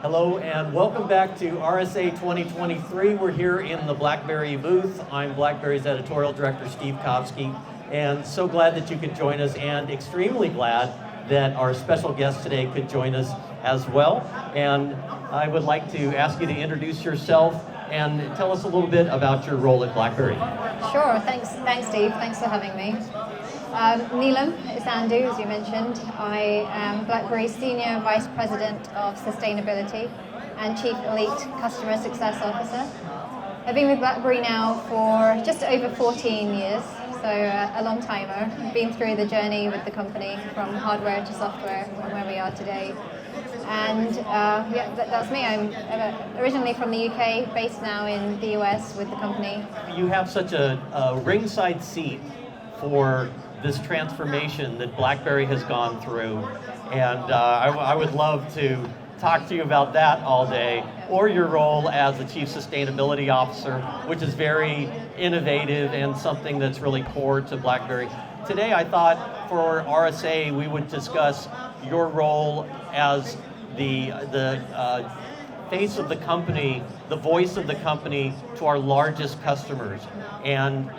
Hello and welcome back to RSA 2023. We're here in the BlackBerry booth. I'm BlackBerry's editorial director, Steve Kovsky, and so glad that you could join us, and extremely glad that our special guest today could join us as well. And I would like to ask you to introduce yourself and tell us a little bit about your role at BlackBerry. Sure, thanks Steve, thanks for having me. Neelam Sandhu, as you mentioned. I am BlackBerry's Senior Vice President of Sustainability and Chief Elite Customer Success Officer. I've been with BlackBerry now for just over 14 years, so a long timer. I've been through the journey with the company from hardware to software and where we are today. And yeah, that's me. I'm originally from the UK, based now in the US with the company. You have such a ringside seat for this transformation that BlackBerry has gone through, and I would love to talk to you about that all day, or your role as the Chief Sustainability Officer, which is very innovative and something that's really core to BlackBerry. Today I thought for RSA we would discuss your role as the face of the company, the voice of the company to our largest customers. And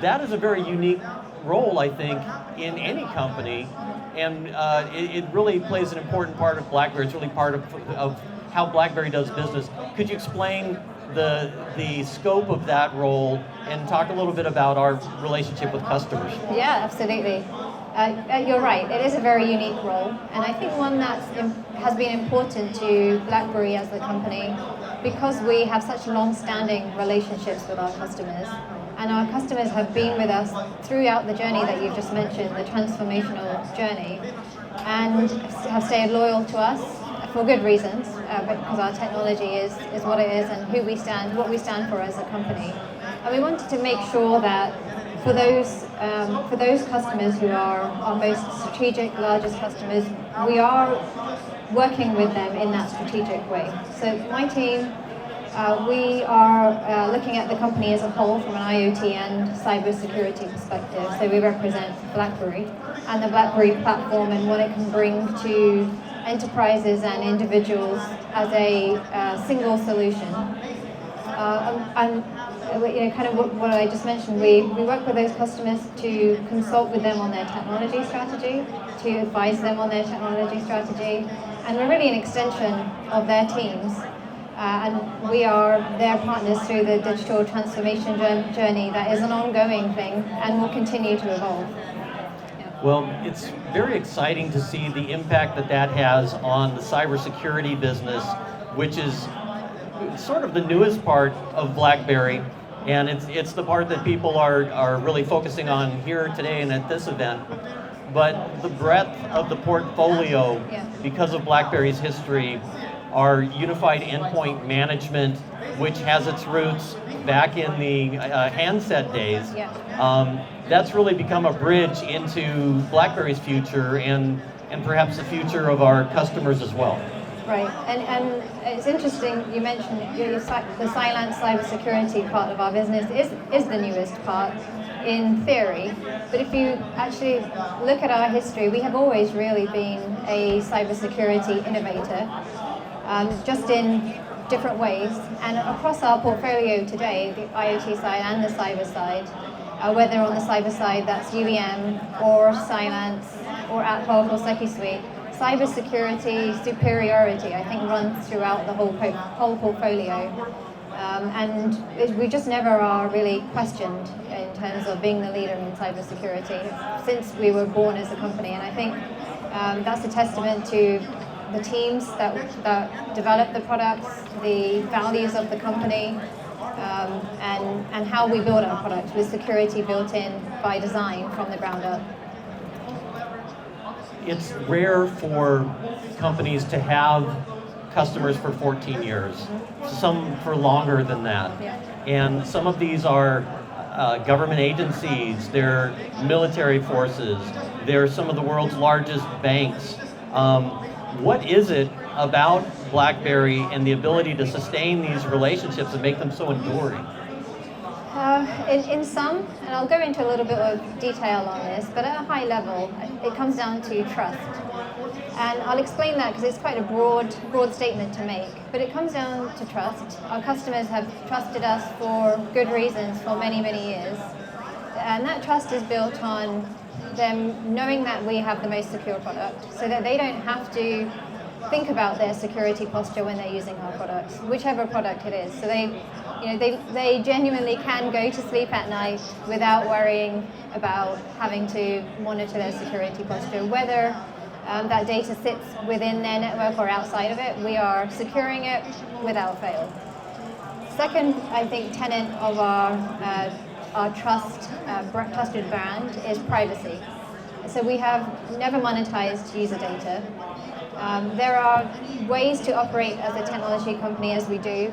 that is a very unique role, I think, in any company, and it really plays an important part of BlackBerry. It's really part of how BlackBerry does business. Could you explain the scope of that role and talk a little bit about our relationship with customers? Yeah, absolutely. You're right, it is a very unique role, and I think one that has been important to BlackBerry as a company because we have such long-standing relationships with our customers. And our customers have been with us throughout the journey that you've just mentioned, the transformational journey, and have stayed loyal to us for good reasons, because our technology is what it is and what we stand for as a company. And we wanted to make sure that for those customers who are our most strategic, largest customers, we are working with them in that strategic way. So my team, we are looking at the company as a whole from an IoT and cybersecurity perspective. So we represent BlackBerry and the BlackBerry platform and what it can bring to enterprises and individuals as a single solution. And kind of what I just mentioned, we work with those customers to consult with them on their technology strategy, to advise them on their technology strategy, and we're really an extension of their teams. And we are their partners through the digital transformation journey that is an ongoing thing and will continue to evolve. Yeah. Well, it's very exciting to see the impact that has on the cybersecurity business, which is sort of the newest part of BlackBerry, and it's the part that people are really focusing on here today and at this event. But the breadth of the portfolio, because of BlackBerry's history, our unified endpoint management, which has its roots back in the handset days, that's really become a bridge into BlackBerry's future and perhaps the future of our customers as well. Right, and it's interesting you mentioned the silent cybersecurity part of our business is the newest part in theory, but if you actually look at our history, we have always really been a cybersecurity innovator. Just in different ways, and across our portfolio today, the IoT side and the cyber side, whether on the cyber side that's UEM or Cylance or AtHoc or SecuSUITE, cybersecurity superiority I think runs throughout the whole portfolio, and we just never are really questioned in terms of being the leader in cybersecurity since we were born as a company, and I think that's a testament to the teams that develop the products, the values of the company, and how we build our products with security built in by design from the ground up. It's rare for companies to have customers for 14 years, some for longer than that. And some of these are government agencies, they're military forces, they're some of the world's largest banks. What is it about BlackBerry and the ability to sustain these relationships and make them so enduring? In some, and I'll go into a little bit of detail on this, but at a high level, it comes down to trust. And I'll explain that because it's quite a broad statement to make. But it comes down to trust. Our customers have trusted us for good reasons for many, many years. And that trust is built on them knowing that we have the most secure product, so that they don't have to think about their security posture when they're using our products, whichever product it is. So they genuinely can go to sleep at night without worrying about having to monitor their security posture. Whether that data sits within their network or outside of it, we are securing it without fail. Second, I think, tenet of our trusted brand is privacy. So we have never monetized user data. There are ways to operate as a technology company as we do,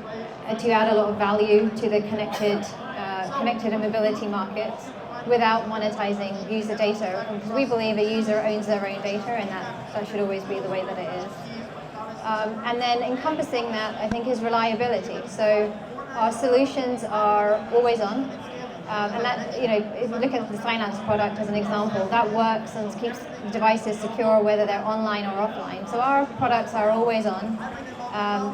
to add a lot of value to the connected and mobility markets without monetizing user data. We believe a user owns their own data, and that should always be the way that it is. And then encompassing that, I think, is reliability. So our solutions are always on. And that, if you look at the Synapse product as an example, that works and keeps devices secure whether they're online or offline. So our products are always on.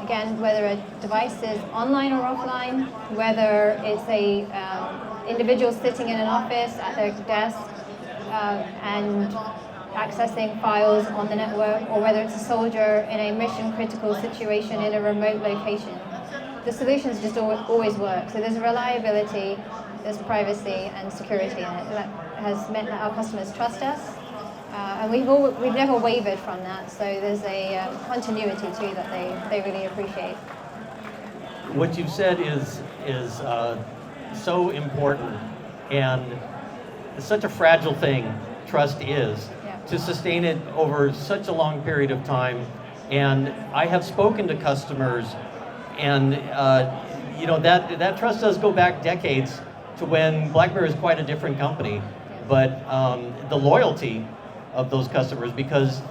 Again, whether a device is online or offline, whether it's a individual sitting in an office at their desk and accessing files on the network, or whether it's a soldier in a mission-critical situation in a remote location. The solutions just always work. So there's reliability, there's privacy and security in it. That has meant that our customers trust us, and we've never wavered from that. So there's a continuity too that they really appreciate. What you've said is so important, and it's such a fragile thing. Trust is. Yeah. To sustain it over such a long period of time, and I have spoken to customers, and that trust does go back decades to when BlackBerry is quite a different company, but the loyalty of those customers, because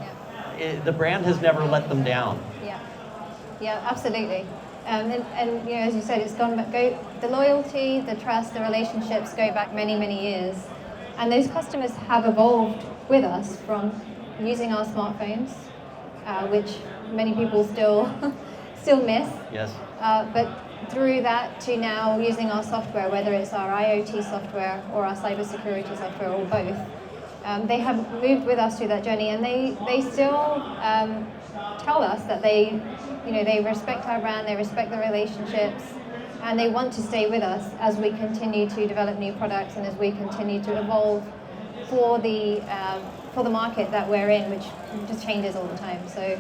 the brand has never let them down. Yeah, absolutely. And as you said, it's the loyalty, the trust, the relationships go back many, many years, and those customers have evolved with us from using our smartphones, which many people still miss. Yes. But through that to now using our software, whether it's our IoT software or our cybersecurity software or both, they have moved with us through that journey, and they still tell us that they respect our brand, they respect the relationships, and they want to stay with us as we continue to develop new products and as we continue to evolve for the market that we're in, which just changes all the time. So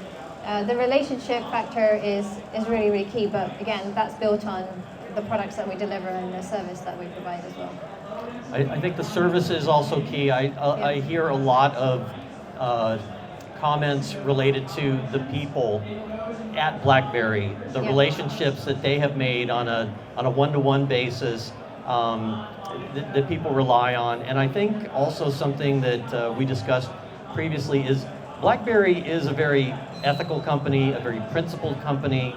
the relationship factor is really, really key, but again, that's built on the products that we deliver and the service that we provide as well. I think the service is also key. I hear a lot of comments related to the people at BlackBerry, the relationships that they have made on a one-to-one basis that people rely on. And I think also something that we discussed previously is BlackBerry is a very ethical company, a very principled company.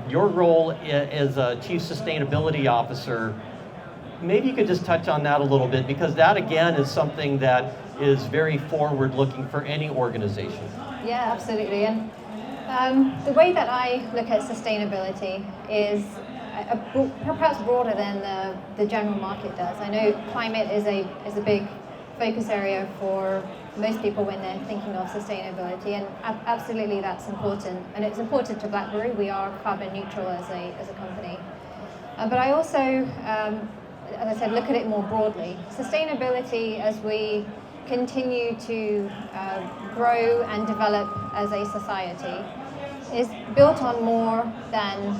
Your role as a Chief Sustainability Officer, maybe you could just touch on that a little bit, because that again is something that is very forward-looking for any organization. Yeah, absolutely. And the way that I look at sustainability is perhaps broader than the general market does. I know climate is a big focus area for most people when they're thinking of sustainability, and absolutely that's important, and it's important to BlackBerry. We are carbon neutral as a company, but I also, as I said, look at it more broadly. Sustainability, as we continue to grow and develop as a society, is built on more than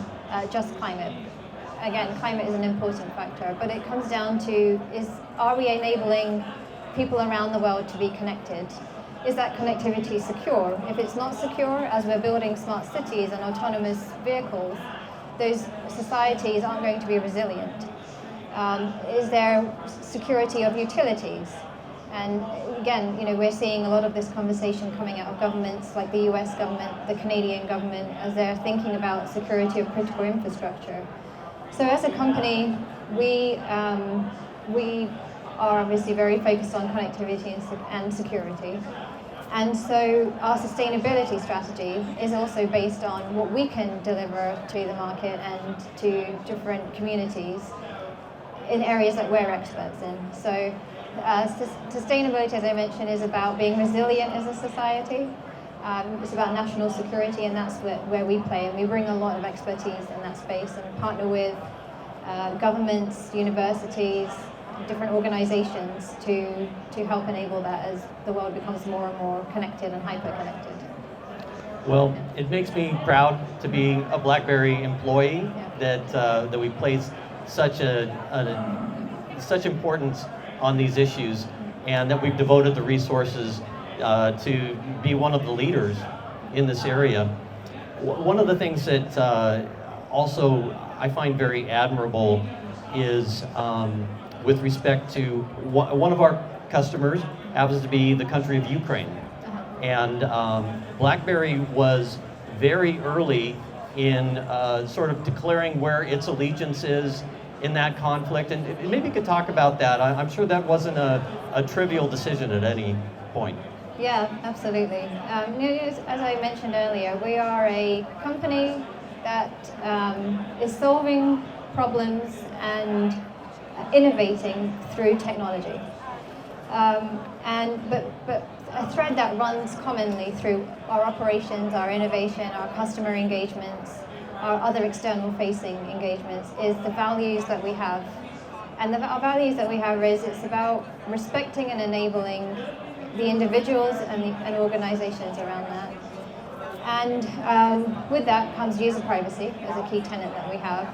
just climate. Again, climate is an important factor, but it comes down to are we enabling people around the world to be connected? Is that connectivity secure? If it's not secure, as we're building smart cities and autonomous vehicles, those societies aren't going to be resilient. Is there security of utilities? And again, we're seeing a lot of this conversation coming out of governments like the US government, the Canadian government, as they're thinking about security of critical infrastructure. So as a company, we are obviously very focused on connectivity and security. And so our sustainability strategy is also based on what we can deliver to the market and to different communities in areas that we're experts in. So sustainability, as I mentioned, is about being resilient as a society. It's about national security, and that's where we play. And we bring a lot of expertise in that space and partner with governments, universities, different organizations to help enable that as the world becomes more and more connected and hyper-connected. Well, it makes me proud to be a BlackBerry employee, that we place such such importance on these issues, and that we've devoted the resources to be one of the leaders in this area. One of the things that also I find very admirable is with respect to one of our customers happens to be the country of Ukraine. And BlackBerry was very early in sort of declaring where its allegiance is in that conflict. And maybe you could talk about that. I'm sure that wasn't a trivial decision at any point. Yeah, absolutely. As I mentioned earlier, we are a company that is solving problems and innovating through technology. But a thread that runs commonly through our operations, our innovation, our customer engagements, our other external facing engagements is the values that we have. And our values that we have is it's about respecting and enabling the individuals and organizations around that. And with that comes user privacy as a key tenet that we have,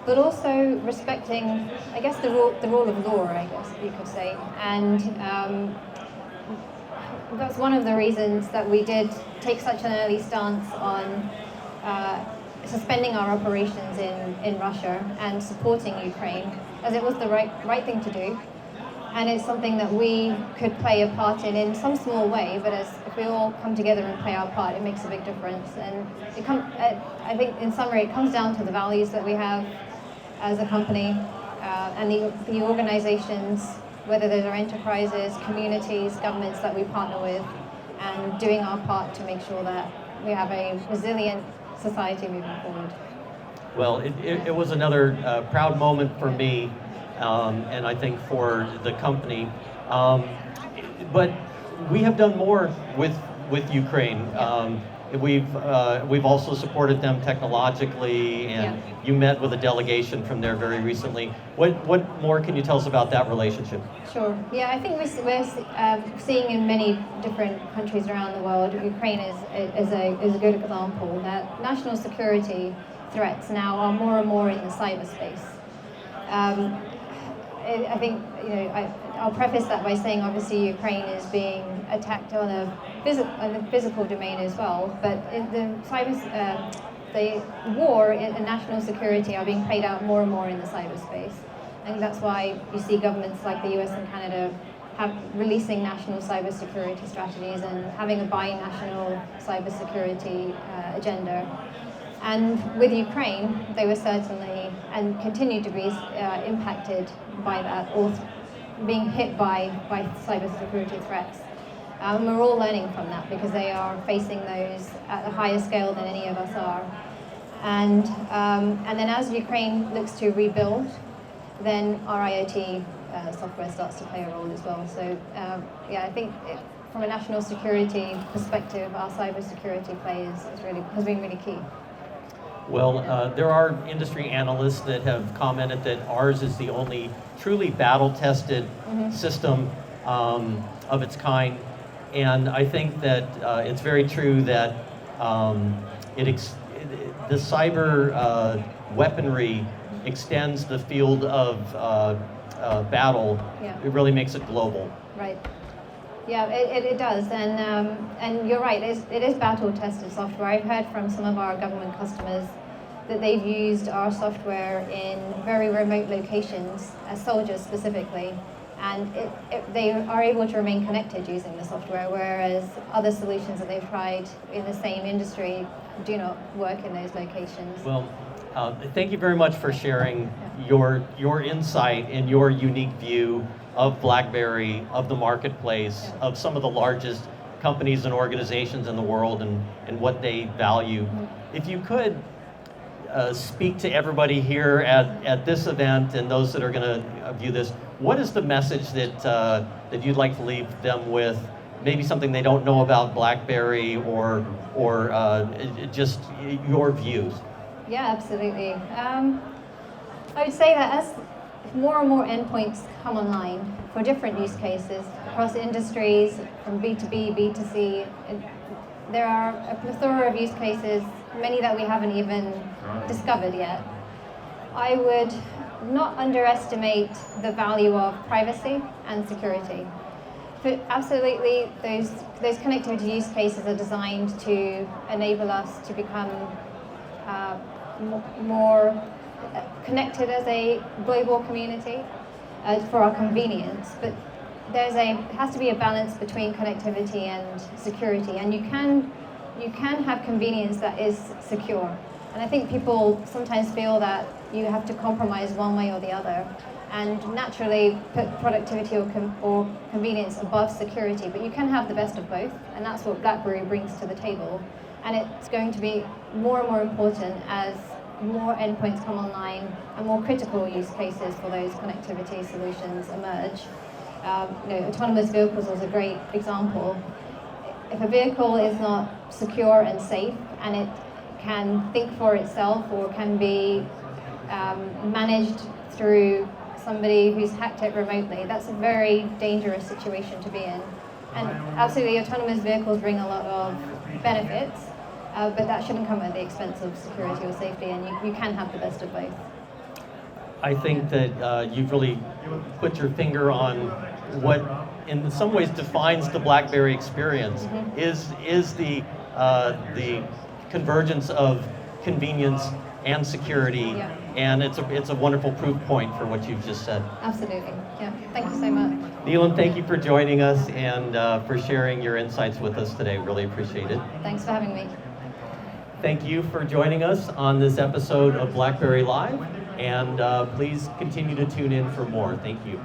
but also respecting, I guess, the rule of law, I guess you could say. And that's one of the reasons that we did take such an early stance on suspending our operations in Russia and supporting Ukraine, as it was the right thing to do. And it's something that we could play a part in some small way, but if we all come together and play our part, it makes a big difference. And I think in summary, it comes down to the values that we have as a company and the organizations, whether those are enterprises, communities, governments that we partner with, and doing our part to make sure that we have a resilient society moving forward. Well, it was another proud moment for me, and I think for the company. But we have done more with Ukraine. We've also supported them technologically, and you met with a delegation from there very recently. What more can you tell us about that relationship? Sure. Yeah, I think we're seeing in many different countries around the world, Ukraine is a good example that national security threats now are more and more in the cyberspace. I think, I'll preface that by saying obviously Ukraine is being attacked on the physical domain as well, but the war and national security are being played out more and more in the cyberspace. And that's why you see governments like the US and Canada releasing national cybersecurity strategies and having a binational cybersecurity agenda. And with Ukraine, they were certainly and continue to be impacted by that, or being hit by cybersecurity threats. We're all learning from that because they are facing those at a higher scale than any of us are. And then as Ukraine looks to rebuild, then our IoT software starts to play a role as well. So I think from a national security perspective, our cybersecurity play has been really key. Well, there are industry analysts that have commented that ours is the only truly battle-tested system of its kind, and I think that it's very true that the cyber weaponry extends the field of battle. Yeah. It really makes it global. Right. Yeah, it does, and you're right. It is battle-tested software. I've heard from some of our government customers that they've used our software in very remote locations, as soldiers specifically, and they are able to remain connected using the software, whereas other solutions that they've tried in the same industry do not work in those locations. Well, thank you very much for sharing your insight and your unique view of BlackBerry, of the marketplace, of some of the largest companies and organizations in the world and what they value. If you could speak to everybody here at this event and those that are going to view this, what is the message that you'd like to leave them with? Maybe something they don't know about BlackBerry or just your views. Yeah, absolutely. I would say that as more and more endpoints come online for different use cases across industries, from B2B, B2C, there are a plethora of use cases, many that we haven't even discovered yet. I would not underestimate the value of privacy and security. But absolutely, those connectivity use cases are designed to enable us to become more connected as a global community for our convenience. But has to be a balance between connectivity and security, and you can have convenience that is secure. And I think people sometimes feel that you have to compromise one way or the other, and naturally put productivity or convenience above security, but you can have the best of both, and that's what BlackBerry brings to the table. And it's going to be more and more important as more endpoints come online and more critical use cases for those connectivity solutions emerge. Autonomous vehicles is a great example. If a vehicle is not secure and safe, and it can think for itself or can be managed through somebody who's hacked it remotely, that's a very dangerous situation to be in. And absolutely, autonomous vehicles bring a lot of benefits, but that shouldn't come at the expense of security or safety, and you can have the best of both. I think that you've really put your finger on what in some ways defines the BlackBerry experience, is the convergence of convenience and security, and it's a wonderful proof point for what you've just said. Absolutely, yeah. Thank you so much. Neelam, thank you for joining us and for sharing your insights with us today. Really appreciate it. Thanks for having me. Thank you for joining us on this episode of BlackBerry Live, and please continue to tune in for more. Thank you.